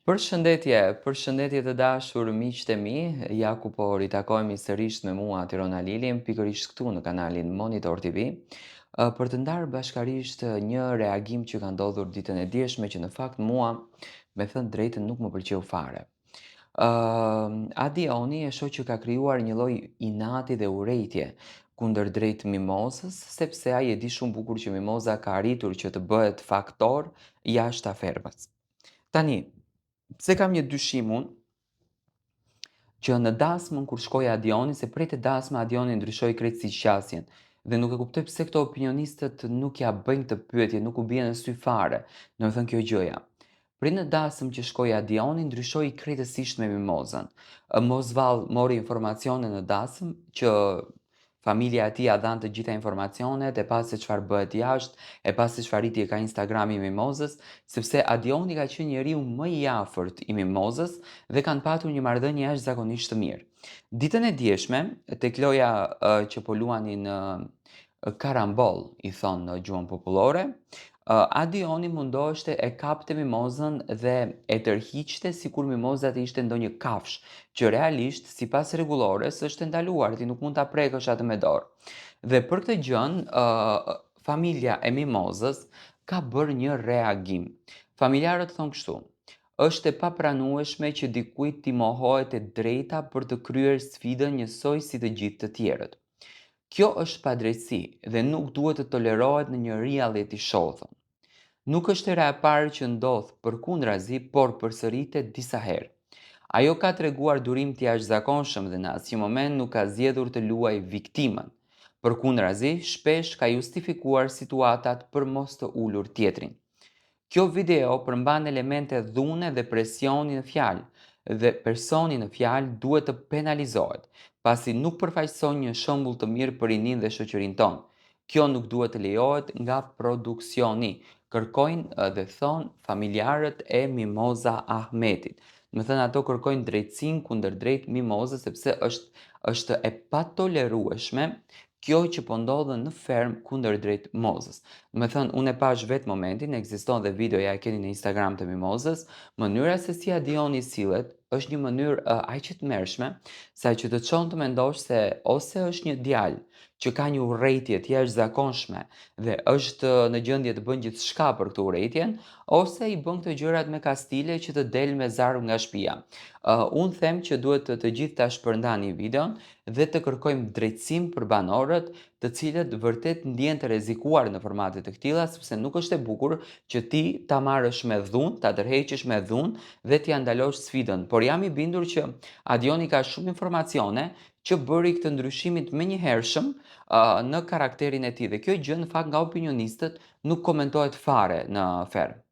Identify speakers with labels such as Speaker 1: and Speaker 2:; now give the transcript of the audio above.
Speaker 1: Përshëndetje të dashur miqtë e mi, ja ku po ritakojmë sërish me mua Tirona Lilin, pikërisht këtu në kanalin Monitor TV, për të ndarë bashkarisht një reagim që ka ndodhur ditën e djeshme që në fakt mua, me thënë drejtën, nuk më pëlqeu fare. Adi Oni e shoh që ka krijuar një lloj inati dhe urrejtje kundër drejt Mimozës, sepse ai e di shumë bukur që Mimoza ka arritur që të bëhet faktor jashtë aferës. Tani, pse kam një dyshim unë që në dasmën kur shkoi Adioni, se prej te dasma Adioni ndryshoi krejtësisht qasjen dhe nuk e kuptoj pse këto opinionistët nuk ja bëjnë këtë pyetje, nuk u bie në sy fare, domethënë kjo gjëja. Prej në dasëm që shkoi Adioni ndryshoi krejtësisht me Mimozën. Mosvall mori informacione në dasëm që familja e tij ia dhanë të gjitha informacionet, e pas se çfarë bëhet jashtë, e pas se çfarë ritje ka Instagrami i Mimozës, sepse Adioni ka qenë njeriu më i afërt i Mimozës dhe kanë patur një marrëdhënie jashtëzakonisht të mirë. Ditën e djeshme, tek loja që po luanin karambol, i thonë në gjuhën popullore, Adioni mundoheshte e kapte Mimozën dhe e tërhiqte sikur Mimoza të ishte ndonjë kafshë, që realisht sipas rregullores është e ndaluar, ti nuk mund ta prekësh atë me dorë. Dhe për këtë gjën, familja e Mimozës ka bërë një reagim. Familjarët thonë kështu: "Është e papranueshme që dikujt t'i mohohet e drejta për të kryer sfidën njësoj si të gjithë të tjerët. Kjo është padrejtësi dhe nuk duhet të tolerohet në një reality show", thonë. Nuk është hera e parë që ndodh, përkundrazi, por përsëritet disa herë. Ajo ka treguar durim të jashtëzakonshëm dhe në asnjë moment nuk ka zgjedhur të luajë viktimën. Përkundrazi, shpesh ka justifikuar situatat për mos të ulur tjetrin. Kjo video përmban elemente dhune dhe presioni në fjalë dhe personi në fjalë duhet të penalizohet, pasi nuk përfaqëson një shembull të mirë për rinin dhe shoqërinë tonë. Kjo nuk duhet të lejohet nga produksioni, kërkojnë dhe thonë familjarët e Mimoza Ahmetit. Me thënë ato kërkojnë drejtësinë kundër drejt Mimozës sepse është e patolerueshme kjo që po ndodhe në ferm kundër drejt Mozës. Me thënë, unë e pash vetë momentin, ekziston dhe videoja e keni në Instagram të Mimozës, mënyra se si Adioni sillet është një mënyrë aq e tmerrshme, sa që të çon të mendosh se ose është një djalë që ka një urrejtje të jashtëzakonshme dhe është në gjendje të bëjë gjithçka për këtë urrejtjen, ose i bën këto gjërat me kastile që të del me zarf nga shtëpia. Unë them që duhet të gjithë ta shpërndani videon dhe të kërkojmë drejtësim për banorët të cilët vërtet ndjen të rrezikuar në formate të këtilla, sepse nuk është e bukur që ti ta marrësh me dhunë, ta tërheqësh me dhunë dhe t'ia ndalosh sfidën. Por jam i bindur që Adioni ka shumë informacione që bëri këtë ndryshimit menjëhershëm në karakterin e tij dhe kjo gjë në fakt nga opinionistët nuk komentohet fare në ferm.